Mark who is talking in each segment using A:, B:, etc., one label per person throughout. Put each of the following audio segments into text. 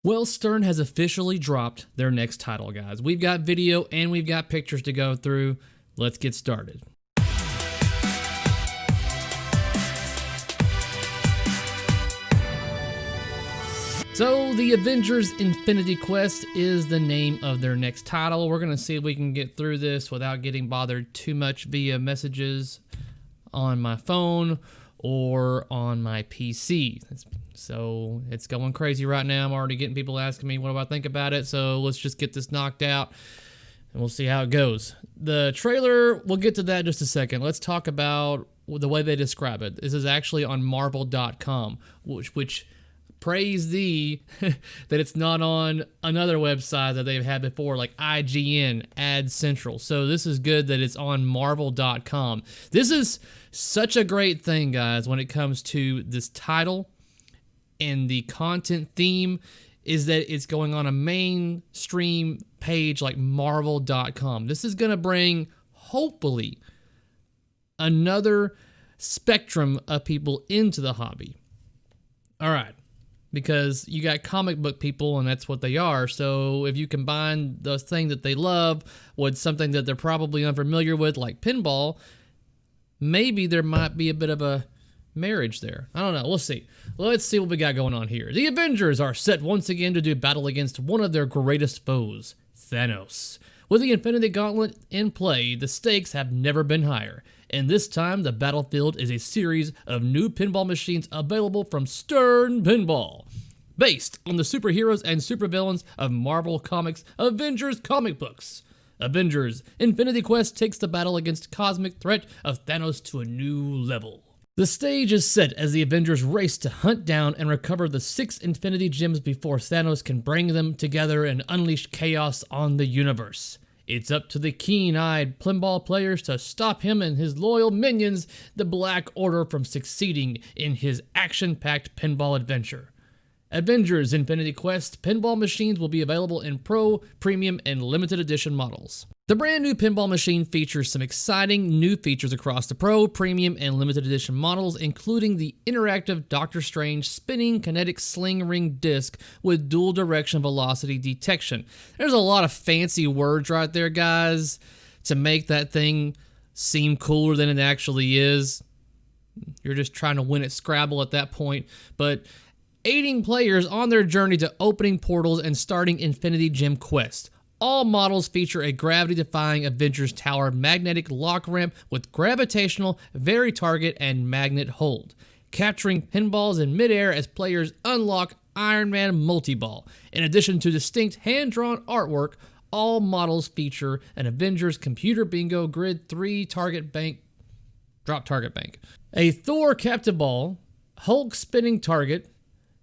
A: Well, Stern has officially dropped their next title, guys. We've got video and we've got pictures to go through. Let's get started. So, the Avengers Infinity Quest is the name of their next title. We're going to see if we can get through this without getting bothered too much via messages on my phone or on my PC. So it's going crazy right now. I'm already getting people asking me what do I think about it. So let's just get this knocked out and we'll see how it goes. The trailer, we'll get to that in just a second. Let's talk about the way they describe it. This is actually on Marvel.com, which praise thee that it's not on another website that they've had before, like IGN, Ad Central. So this is good that it's on Marvel.com. This is such a great thing, guys, when it comes to this title and the content theme, is that it's going on a mainstream page like Marvel.com. This is going to bring, hopefully, another spectrum of people into the hobby. All right. Because you got comic book people, and that's what they are. So if you combine the thing that they love with something that they're probably unfamiliar with, like pinball, maybe there might be a bit of a marriage there. I don't know. We'll see. Let's see what we got going on here. The Avengers are set once again to do battle against one of their greatest foes, Thanos. With the Infinity Gauntlet in play, the stakes have never been higher. And this time, the battlefield is a series of new pinball machines available from Stern Pinball, based on the superheroes and supervillains of Marvel Comics' Avengers comic books. Avengers Infinity Quest takes the battle against cosmic threat of Thanos to a new level. The stage is set as the Avengers race to hunt down and recover the 6 Infinity Gems before Thanos can bring them together and unleash chaos on the universe. It's up to the keen-eyed pinball players to stop him and his loyal minions, the Black Order, from succeeding in his action-packed pinball adventure. Avengers Infinity Quest pinball machines will be available in Pro, Premium, and Limited Edition models. The brand new pinball machine features some exciting new features across the Pro, Premium, and Limited Edition models, including the interactive Doctor Strange spinning kinetic sling ring disc with dual direction velocity detection. There's a lot of fancy words right there, guys, to make that thing seem cooler than it actually is. You're just trying to win at Scrabble at that point, but aiding players on their journey to opening portals and starting Infinity Gem Quest. All models feature a gravity-defying Avengers Tower magnetic lock ramp with gravitational, vari-target, and magnet hold, capturing pinballs in midair as players unlock Iron Man Multi-Ball. In addition to distinct hand-drawn artwork, all models feature an Avengers Computer Bingo Grid 3 target bank, drop target bank, a Thor captive ball, Hulk spinning target,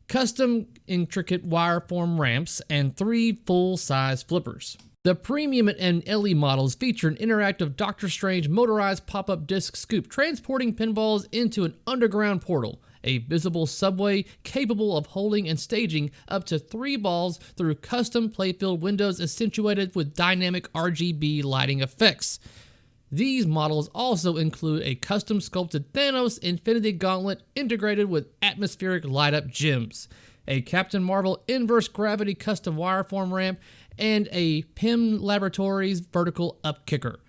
A: custom intricate wireform ramps, and 3 full-size flippers. The Premium and LE models feature an interactive Doctor Strange motorized pop-up disc scoop transporting pinballs into an underground portal, a visible subway capable of holding and staging up to 3 balls through custom playfield windows accentuated with dynamic RGB lighting effects. These models also include a custom sculpted Thanos Infinity Gauntlet integrated with atmospheric light-up gems, a Captain Marvel inverse gravity custom wireform ramp, and a PIM Laboratories vertical up kicker.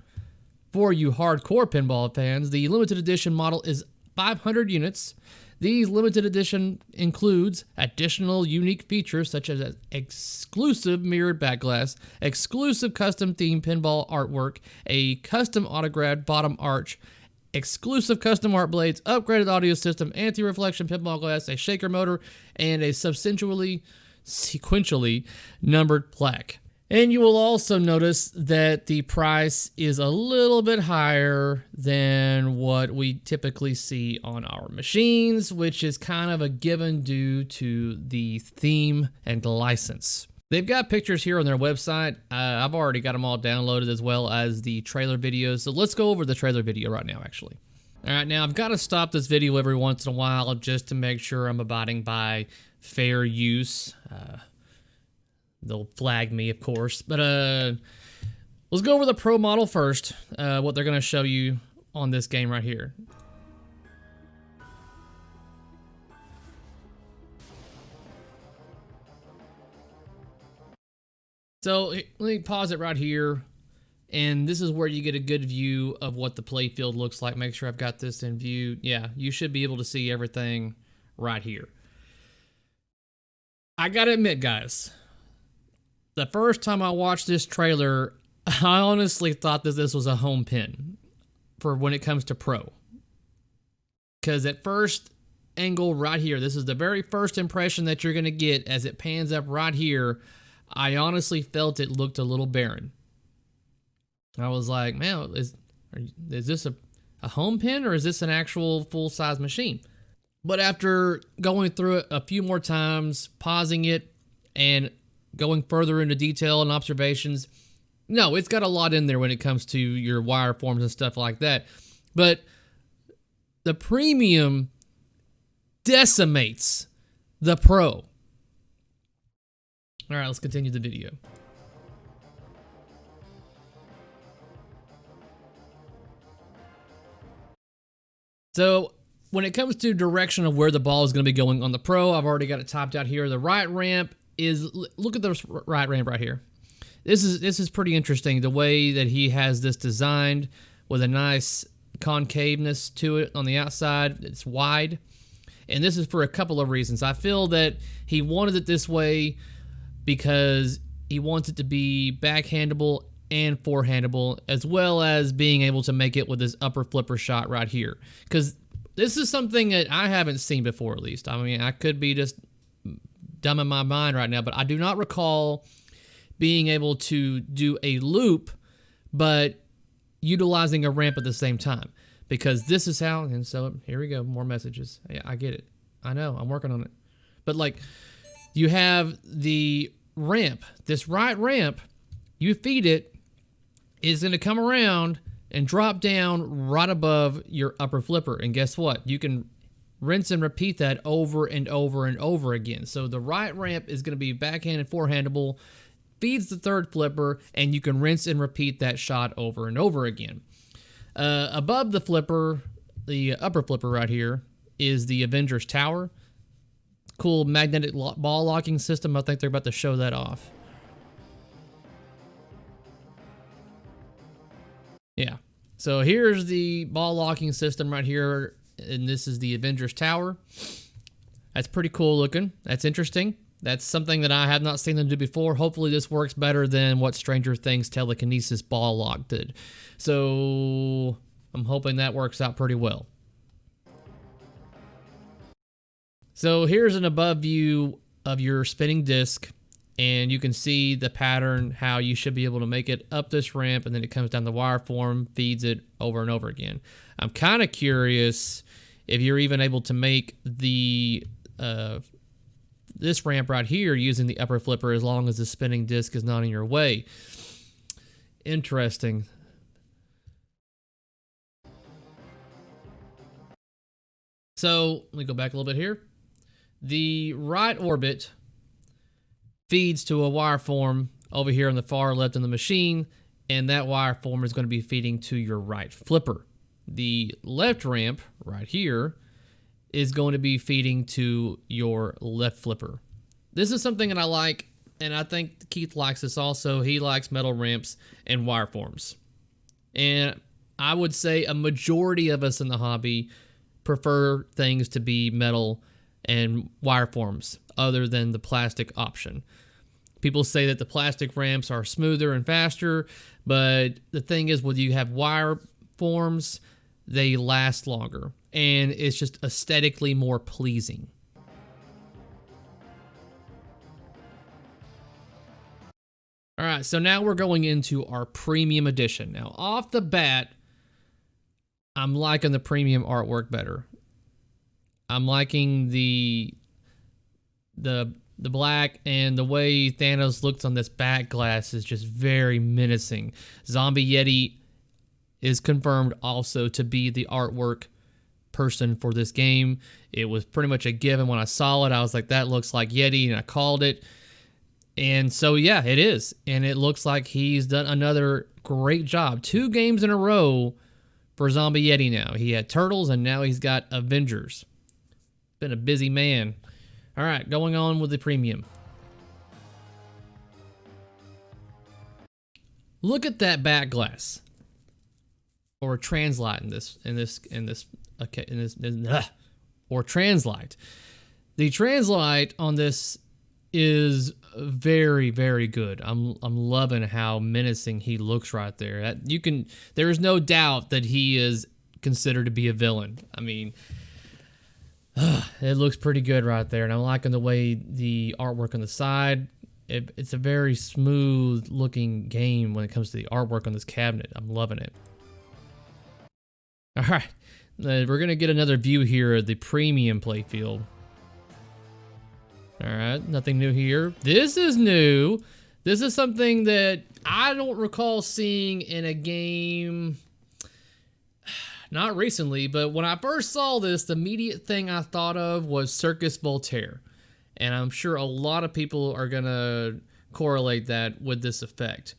A: For you hardcore pinball fans, the limited edition model is 500 units. These limited edition includes additional unique features such as exclusive mirrored backglass, exclusive custom themed pinball artwork, a custom autographed bottom arch, exclusive custom art blades, upgraded audio system, anti-reflection pinball glass, a shaker motor, and a sequentially numbered plaque. And you will also notice that the price is a little bit higher than what we typically see on our machines, which is kind of a given due to the theme and license. They've got pictures here on their website. I've already got them all downloaded, as well as the trailer videos. So let's go over the trailer video right now, actually. All right, now I've got to stop this video every once in a while just to make sure I'm abiding by fair use. They'll flag me, of course. But let's go over the Pro model first, what they're going to show you on this game right here. So let me pause it right here. And this is where you get a good view of what the playfield looks like. Make sure I've got this in view. Yeah, you should be able to see everything right here. I gotta admit, guys, the first time I watched this trailer, I honestly thought that this was a home pin for when it comes to Pro. Because at first angle right here, this is the very first impression that you're going to get as it pans up right here. I honestly felt it looked a little barren. I was like, man, is this a home pin or is this an actual full-size machine? But after going through it a few more times, pausing it, and going further into detail and observations, no, it's got a lot in there when it comes to your wire forms and stuff like that. But the premium decimates the Pro. All right, let's continue the video. So when it comes to direction of where the ball is going to be going on the Pro, I've already got it topped out here. The right ramp is, look at the right ramp right here. This is pretty interesting, the way that he has this designed with a nice concaveness to it on the outside. It's wide. And this is for a couple of reasons. I feel that he wanted it this way because he wants it to be backhandable and forehandable, as well as being able to make it with this upper flipper shot right here. Because this is something that I haven't seen before, at least. I mean, I could be just dumb in my mind right now, but I do not recall being able to do a loop, but utilizing a ramp at the same time. Because this is how, and so here we go, more messages. Yeah, I get it. I know, I'm working on it. But like, you have the ramp, this right ramp, you feed it, is going to come around and drop down right above your upper flipper. And guess what? You can rinse and repeat that over and over and over again. So the right ramp is going to be backhand and forehandable, feeds the third flipper, and you can rinse and repeat that shot over and over again. Above the flipper, the upper flipper right here, is the Avengers tower. Cool magnetic ball locking system. I think they're about to show that off. Yeah. So here's the ball locking system right here, and this is the Avengers tower. That's pretty cool looking. That's interesting. That's something that I have not seen them do before. Hopefully this works better than what Stranger Things telekinesis ball lock did. So I'm hoping that works out pretty well. So here's an above view of your spinning disc, and you can see the pattern, how you should be able to make it up this ramp, and then it comes down the wire form, feeds it over and over again. I'm kind of curious if you're even able to make the this ramp right here using the upper flipper as long as the spinning disc is not in your way. Interesting. So let me go back a little bit here. The right orbit feeds to a wire form over here on the far left of the machine, and that wire form is going to be feeding to your right flipper. The left ramp right here is going to be feeding to your left flipper. This is something that I like, and I think Keith likes this also. He likes metal ramps and wire forms. And I would say a majority of us in the hobby prefer things to be metal and wire forms other than the plastic option. People say that the plastic ramps are smoother and faster, but the thing is, when you have wire forms, they last longer, and it's just aesthetically more pleasing. All right, so now we're going into our premium edition. Now, off the bat, I'm liking the premium artwork better. I'm liking the black, and the way Thanos looks on this back glass is just very menacing. Zombie Yeti is confirmed also to be the artwork person for this game. It was pretty much a given when I saw it. I was like, that looks like Yeti, and I called it. And so, yeah, it is. And it looks like he's done another great job. 2 games in a row for Zombie Yeti now. He had Turtles, and now he's got Avengers. Been a busy man. All right, going on with the premium. Look at that back glass, or translite or translite. The translite on this is very, very good. I'm loving how menacing he looks right there. There is no doubt that he is considered to be a villain. I mean, it looks pretty good right there, and I'm liking the way the artwork on the side. It's a very smooth looking game when it comes to the artwork on this cabinet. I'm loving it. All right, we're gonna get another view here of the premium playfield. All right, nothing new here. This is new. This is something that I don't recall seeing in a game, not recently, but when I first saw this, the immediate thing I thought of was Circus Voltaire. And I'm sure a lot of people are gonna correlate that with this effect.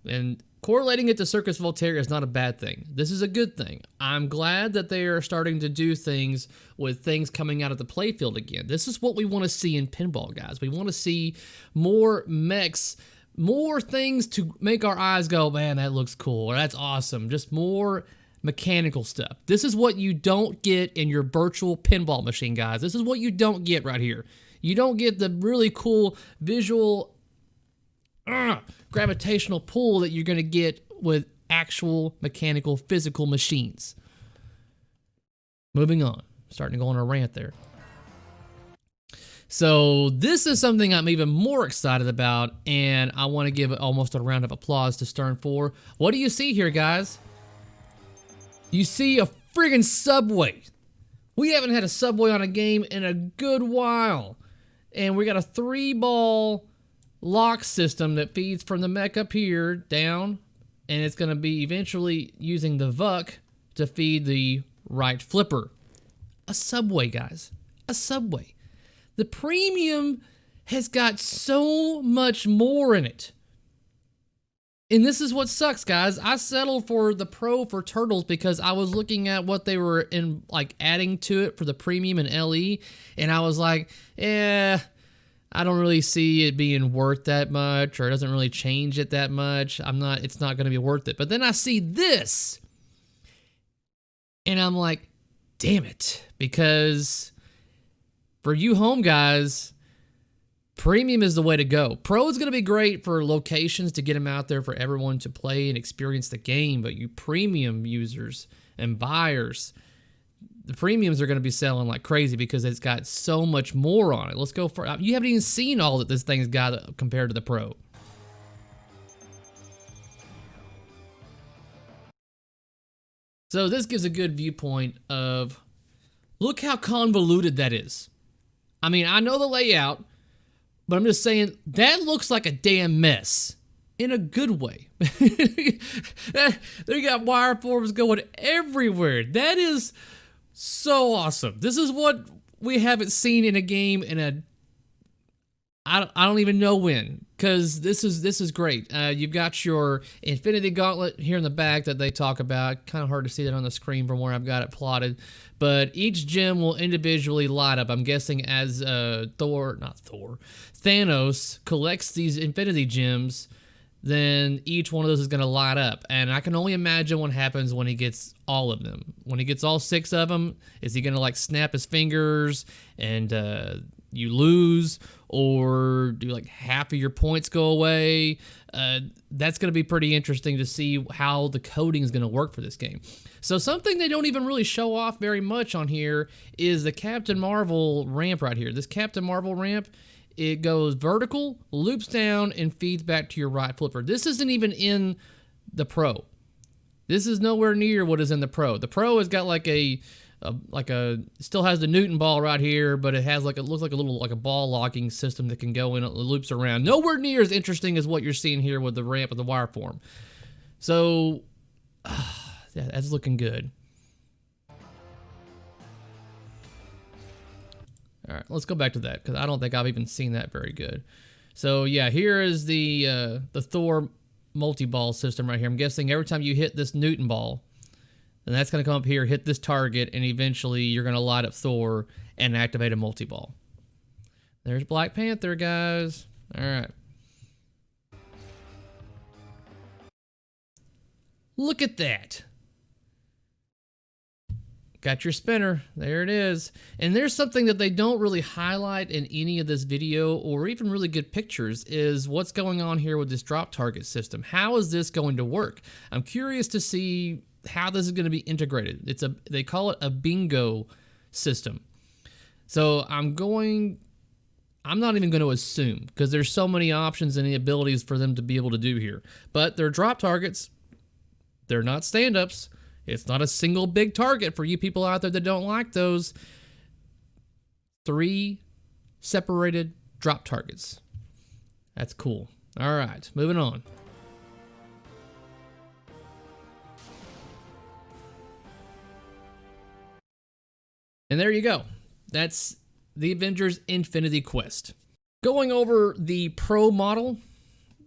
A: And correlating it to Circus Voltaire is not a bad thing. This is a good thing. I'm glad that they are starting to do things with things coming out of the playfield again. This is what we want to see in pinball, guys. We want to see more mechs, more things to make our eyes go, man, that looks cool, or that's awesome. Just more mechanical stuff. This is what you don't get in your virtual pinball machine, guys. This is what you don't get right here. You don't get the really cool visual gravitational pull that you're going to get with actual mechanical physical machines. Moving on. Starting to go on a rant there. So this is something I'm even more excited about, and I want to give almost a round of applause to Stern for. What do you see here, guys? You see a friggin' subway. We haven't had a subway on a game in a good while. And we got a 3-ball lock system that feeds from the mech up here down, and it's going to be eventually using the VUC to feed the right flipper. A subway, guys. A subway. The premium has got so much more in it. And this is what sucks, guys. I settled for the Pro for Turtles because I was looking at what they were adding to it for the premium and LE, and I was like, I don't really see it being worth that much, or it doesn't really change it that much. It's not going to be worth it. But then I see this, and I'm like, damn it, because for you home guys, premium is the way to go. Pro is going to be great for locations to get them out there for everyone to play and experience the game, but you premium users and buyers, the premiums are going to be selling like crazy because it's got so much more on it. Let's go for, you haven't even seen all that this thing's got compared to the Pro. So this gives a good viewpoint of, look how convoluted that is. I mean, I know the layout, but I'm just saying, that looks like a damn mess. In a good way. They got wireforms going everywhere. That is so awesome. This is what we haven't seen in a game in a... I don't even know when, because this is great. You've got your Infinity Gauntlet here in the back that they talk about. Kind of hard to see that on the screen from where I've got it plotted. But each gem will individually light up. I'm guessing as Thanos collects these Infinity Gems, then each one of those is going to light up. And I can only imagine what happens when he gets all of them. When he gets all 6 of them, is he going to like snap his fingers and you lose, or do like half of your points go away? That's going to be pretty interesting to see how the coding is going to work for this game. So something they don't even really show off very much on here is the Captain Marvel ramp right here. This Captain Marvel ramp, it goes vertical, loops down, and feeds back to your right flipper. This isn't even in the Pro. This is nowhere near what is in the Pro. The Pro has got still has the Newton ball right here, but it has it looks like a little ball locking system that can go in, it loops around. Nowhere near as interesting as what you're seeing here with the ramp of the wire form. So, yeah, that's looking good. All right, let's go back to that because I don't think I've even seen that very good. So yeah, here is the Thor multi-ball system right here. I'm guessing every time you hit this Newton ball, then that's going to come up here, hit this target, and eventually you're going to light up Thor and activate a multi-ball. There's Black Panther, guys. All right. Look at that. Got your spinner. There it is. And there's something that they don't really highlight in any of this video or even really good pictures is what's going on here with this drop target system. How is this going to work? I'm curious to see how this is going to be integrated. They call it a bingo system. So I'm not even going to assume because there's so many options and the abilities for them to be able to do here. But they're drop targets. They're not stand-ups. It's not a single big target for you people out there that don't like those. 3 separated drop targets. That's cool. All right, moving on. And there you go. That's the Avengers Infinity Quest. Going over the Pro model,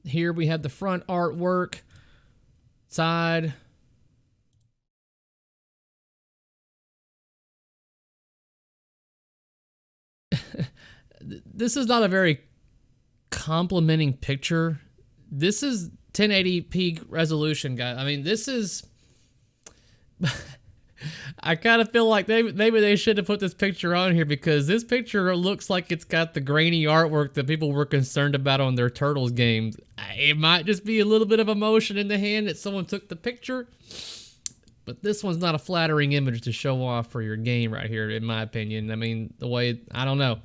A: here we have the front artwork, side. This is not a very complimenting picture. This is 1080p resolution, guys. I mean, this is... I kind of feel like maybe they should have put this picture on here because this picture looks like it's got the grainy artwork that people were concerned about on their Turtles games. It might just be a little bit of emotion in the hand that someone took the picture, but this one's not a flattering image to show off for your game right here, in my opinion. I mean, the way, I don't know.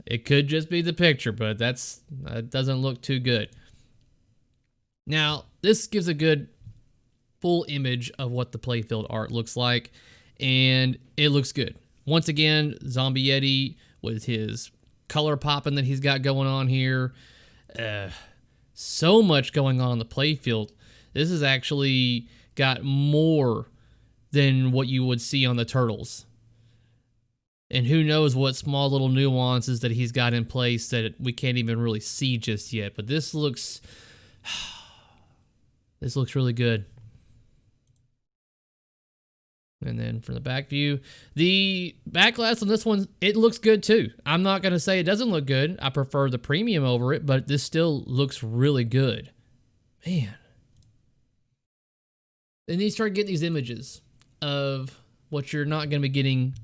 A: It could just be the picture, but that doesn't look too good. Now, this gives a good full image of what the playfield art looks like, and it looks good. Once again, Zombie Yeti with his color popping that he's got going on here. So much going on in the playfield. This has actually got more than what you would see on the Turtles. And who knows what small little nuances that he's got in place that we can't even really see just yet. But this looks really good. And then from the back view, the back glass on this one, it looks good too. I'm not going to say it doesn't look good. I prefer the premium over it, but this still looks really good. Man. Then you start getting these images of what you're not going to be getting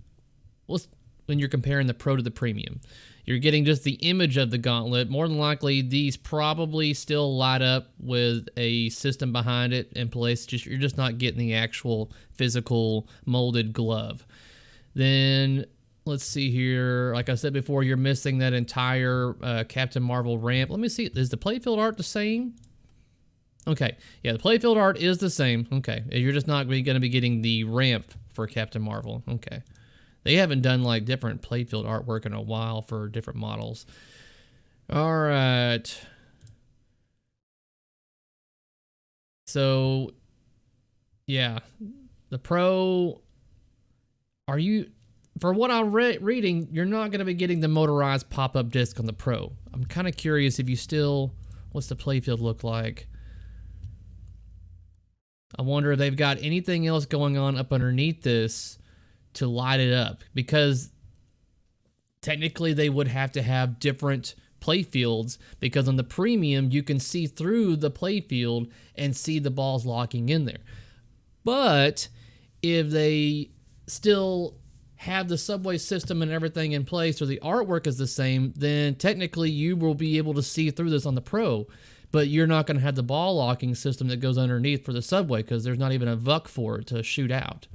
A: when you're comparing the Pro to the Premium. You're getting just the image of the Gauntlet. More than likely, these probably still light up with a system behind it in place. You're just not getting the actual physical molded glove. Then, let's see here. Like I said before, you're missing that entire Captain Marvel ramp. Let me see. Is the playfield art the same? Okay. Yeah, the playfield art is the same. Okay. You're just not going to be getting the ramp for Captain Marvel. Okay. They haven't done like different playfield artwork in a while for different models. All right. So, yeah, the Pro. For what I'm reading, you're not going to be getting the motorized pop-up disc on the Pro. I'm kind of curious if you still. What's the playfield look like? I wonder if they've got anything else going on up underneath this to light it up, because technically they would have to have different playfields, because on the Premium you can see through the playfield and see the balls locking in there. But if they still have the subway system and everything in place, or the artwork is the same, then technically you will be able to see through this on the Pro, but you're not going to have the ball locking system that goes underneath for the subway, because there's not even a VUC for it to shoot out.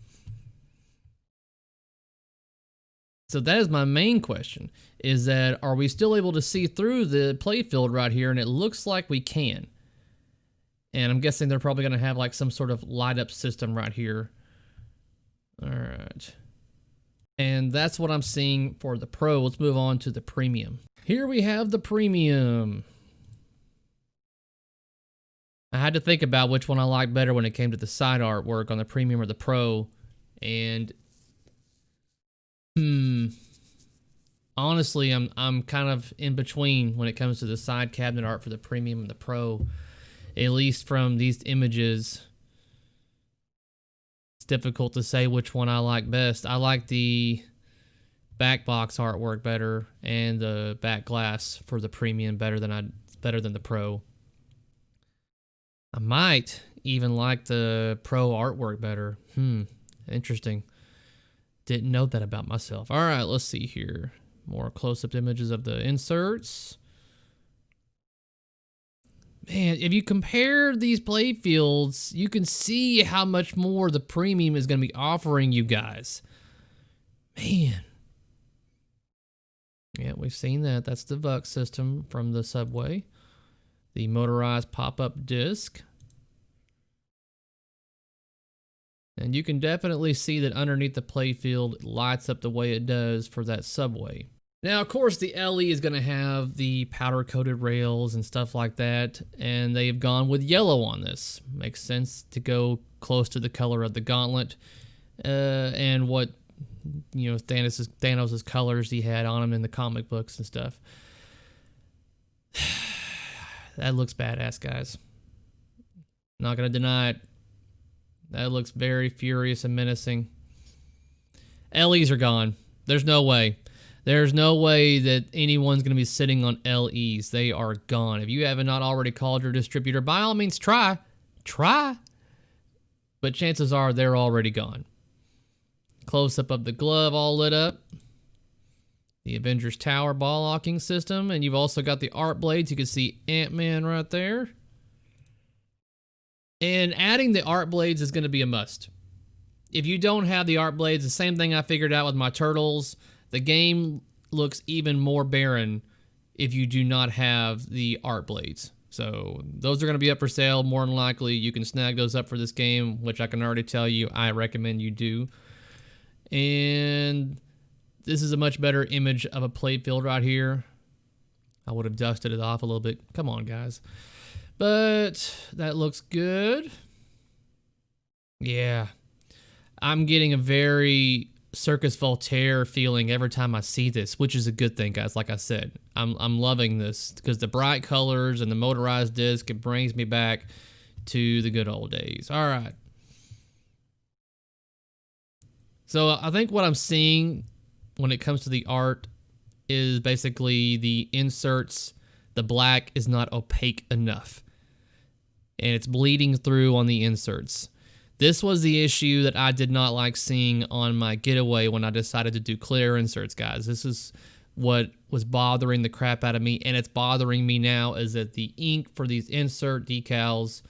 A: So that is my main question, is that are we still able to see through the playfield right here? And it looks like we can. And I'm guessing they're probably going to have like some sort of light up system right here. All right. And that's what I'm seeing for the Pro. Let's move on to the Premium. Here we have the Premium. I had to think about which one I liked better when it came to the side artwork on the Premium or the Pro. And honestly, I'm kind of in between when it comes to the side cabinet art for the Premium and the Pro. At least from these images, it's difficult to say which one I like best. I like the back box artwork better, and the back glass for the Premium better than the Pro. I might even like the pro artwork better. Interesting. Didn't know that about myself. All right, let's see here. More close-up images of the inserts. Man, if you compare these playfields, you can see how much more the premium is going to be offering you guys. Man. Yeah, we've seen that. That's the VUX system from the Subway. The motorized pop-up disc. And you can definitely see that underneath the playfield, it lights up the way it does for that Subway. Now, of course, the LE is going to have the powder-coated rails and stuff like that, and they've gone with yellow on this. Makes sense to go close to the color of the Gauntlet, and what, you know, Thanos' colors he had on him in the comic books and stuff. That looks badass, guys. Not going to deny it. That looks very furious and menacing. LEs are gone. There's no way. There's no way that anyone's going to be sitting on LEs. They are gone. If you haven't not already called your distributor, by all means, try. Try. But chances are they're already gone. Close-up of the glove all lit up. The Avengers Tower ball locking system. And you've also got the art blades. You can see Ant-Man right there. And adding the art blades is going to be a must. If you don't have the art blades, the same thing I figured out with my Turtles. The game looks even more barren if you do not have the art blades. So those are going to be up for sale. More than likely, you can snag those up for this game, which I can already tell you I recommend you do. And this is a much better image of a playfield right here. I would have dusted it off a little bit. Come on, guys. But that looks good. Yeah. I'm getting a very Circus Voltaire feeling every time I see this, which is a good thing, guys. Like I said, I'm loving this because the bright colors and the motorized disc, it brings me back to the good old days. All right. So I think what I'm seeing when it comes to the art is basically the inserts, the black is not opaque enough. And it's bleeding through on the inserts. This was the issue that I did not like seeing on my getaway when I decided to do clear inserts, guys. This is what was bothering the crap out of me, and it's bothering me now, is that the ink for these insert decals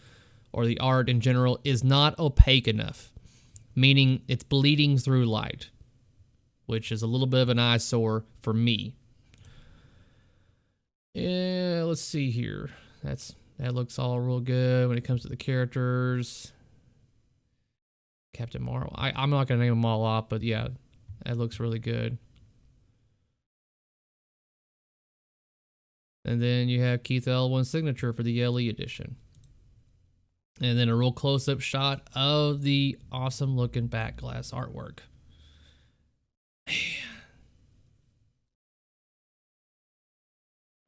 A: or the art in general is not opaque enough, meaning it's bleeding through light, which is a little bit of an eyesore for me. Yeah, let's see here. That looks all real good when it comes to the characters. Captain Marvel. I'm not going to name them all off, but yeah, that looks really good. And then you have Keith Elwin's signature for the LE edition. And then a real close-up shot of the awesome-looking back glass artwork. Man.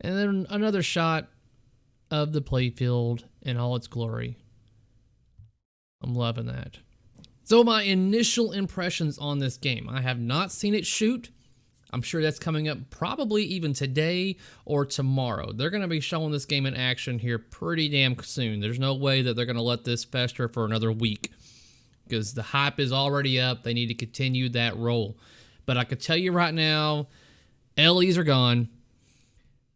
A: And then another shot of the playfield in all its glory. I'm loving that. So my initial impressions on this game. I have not seen it shoot. I'm sure that's coming up probably even today or tomorrow. They're going to be showing this game in action here pretty damn soon. There's no way that they're going to let this fester for another week because the hype is already up. They need to continue that roll. But I could tell you right now, LEs are gone.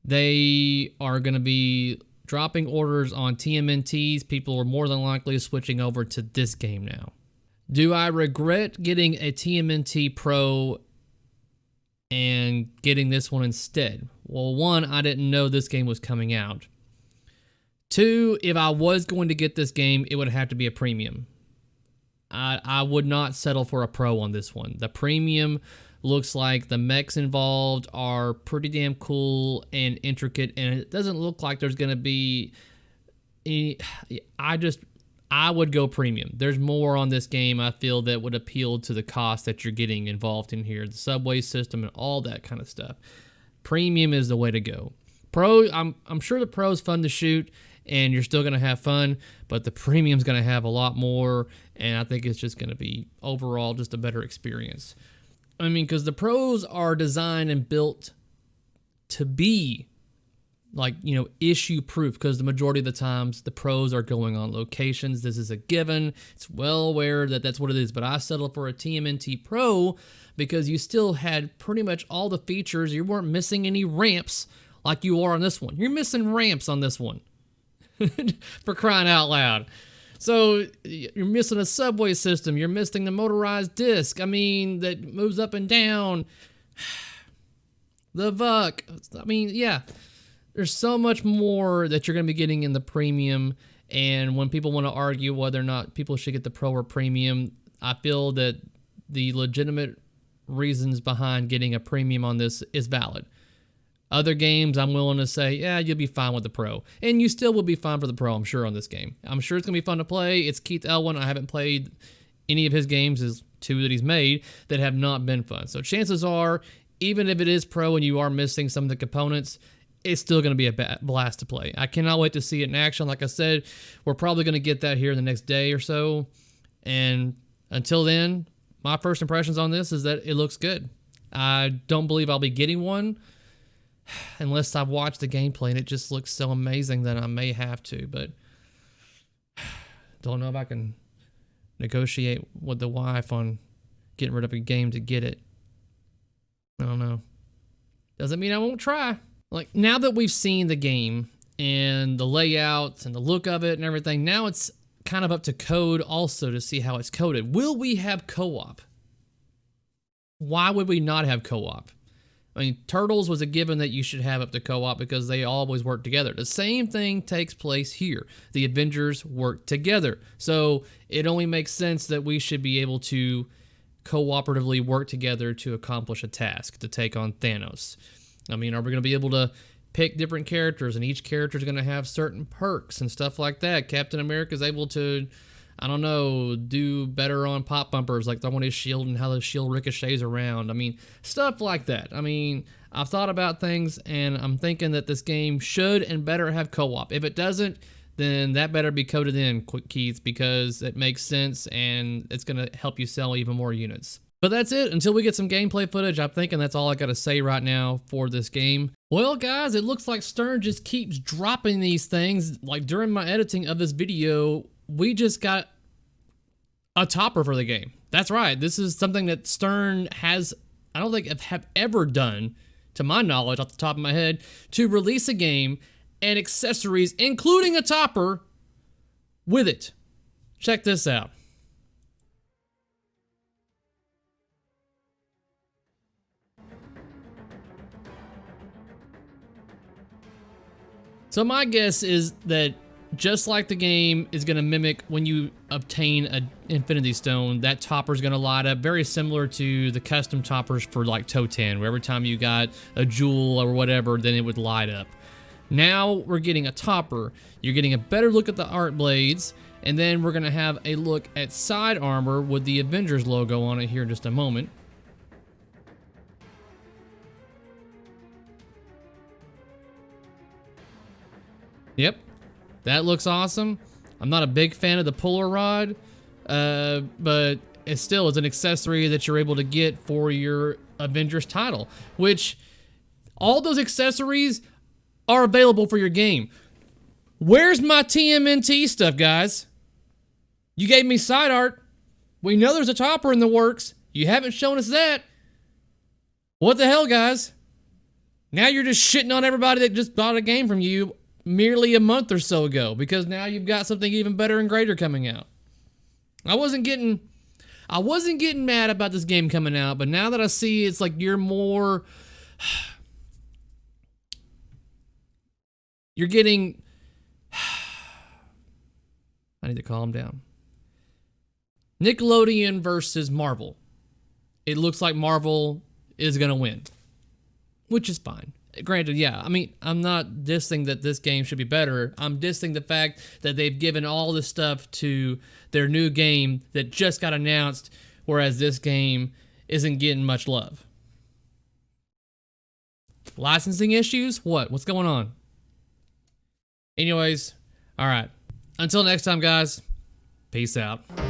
A: They are going to be dropping orders on TMNTs. People are more than likely switching over to this game now. Do I regret getting a TMNT Pro and getting this one instead? Well, one, I didn't know this game was coming out. Two, if I was going to get this game, it would have to be a premium. I would not settle for a Pro on this one. The premium looks like the mechs involved are pretty damn cool and intricate, and it doesn't look like there's going to be any... I would go premium. There's more on this game, I feel, that would appeal to the cost that you're getting involved in here. The subway system and all that kind of stuff. Premium is the way to go. Pro, I'm sure the Pro is fun to shoot, and you're still going to have fun, but the premium's going to have a lot more, and I think it's just going to be, overall, just a better experience. I mean, because the Pros are designed and built to be like, you know, issue proof, because the majority of the times the pros are going on locations. This is a given. It's well aware that that's what it is, but I settled for a TMNT Pro because you still had pretty much all the features. You weren't missing any ramps like you are on this one. You're missing ramps on this one. For crying out loud. So you're missing a subway system. You're missing the motorized disc. I mean, that moves up and down. The VUC. I mean, yeah. There's so much more that you're going to be getting in the premium. And when people want to argue whether or not people should get the pro or premium, I feel that the legitimate reasons behind getting a premium on this is valid. Other games, I'm willing to say, yeah, you'll be fine with the pro. And you still will be fine for the pro, I'm sure, on this game. I'm sure it's going to be fun to play. It's Keith Elwin. I haven't played any of his games, his 2 that he's made, that have not been fun. So chances are, even if it is pro and you are missing some of the components, it's still going to be a blast to play. I cannot wait to see it in action. Like I said, we're probably going to get that here in the next day or so. And until then, my first impressions on this is that it looks good. I don't believe I'll be getting one unless I've watched the gameplay and it just looks so amazing that I may have to, but don't know if I can negotiate with the wife on getting rid of a game to get it. I don't know. Doesn't mean I won't try. Like, now that we've seen the game and the layouts and the look of it and everything, now it's kind of up to code also to see how it's coded. Will we have co-op? Why would we not have co-op? I mean, Turtles was a given that you should have up to co-op because they always work together. The same thing takes place here. The Avengers work together. So it only makes sense that we should be able to cooperatively work together to accomplish a task, to take on Thanos. I mean, are we going to be able to pick different characters, and each character is going to have certain perks and stuff like that? Captain America is able to, I don't know, do better on pop bumpers, like throwing his shield and how the shield ricochets around. I mean, stuff like that. I mean, I've thought about things, and I'm thinking that this game should and better have co-op. If it doesn't, then that better be coded in, Keith, because it makes sense, and it's going to help you sell even more units. But that's it. Until we get some gameplay footage, I'm thinking that's all I got to say right now for this game. Well, guys, it looks like Stern just keeps dropping these things. Like, during my editing of this video, we just got a topper for the game. That's right. This is something that Stern has, I don't think have ever done, to my knowledge, off the top of my head, to release a game and accessories, including a topper, with it. Check this out. So my guess is that just like the game is going to mimic when you obtain an Infinity Stone, that topper is going to light up very similar to the custom toppers for like Totan, where every time you got a jewel or whatever, then it would light up. Now we're getting a topper. You're getting a better look at the art blades, and then we're going to have a look at side armor with the Avengers logo on it here in just a moment. Yep, that looks awesome. I'm not a big fan of the puller rod, but it still is an accessory that you're able to get for your Avengers title, which all those accessories are available for your game. Where's my TMNT stuff, guys? You gave me side art. We know there's a topper in the works. You haven't shown us that. What the hell, guys? Now you're just shitting on everybody that just bought a game from you merely a month or so ago, because now you've got something even better and greater coming out. I wasn't getting mad about this game coming out, but now that I see it's like you're getting I need to calm down. Nickelodeon versus Marvel. It looks like Marvel is gonna win, which is fine. Granted, yeah, I mean, I'm not dissing that this game should be better. I'm dissing the fact that they've given all this stuff to their new game that just got announced, whereas this game isn't getting much love. Licensing issues? What? What's going on? Anyways, all right. Until next time, guys, peace out.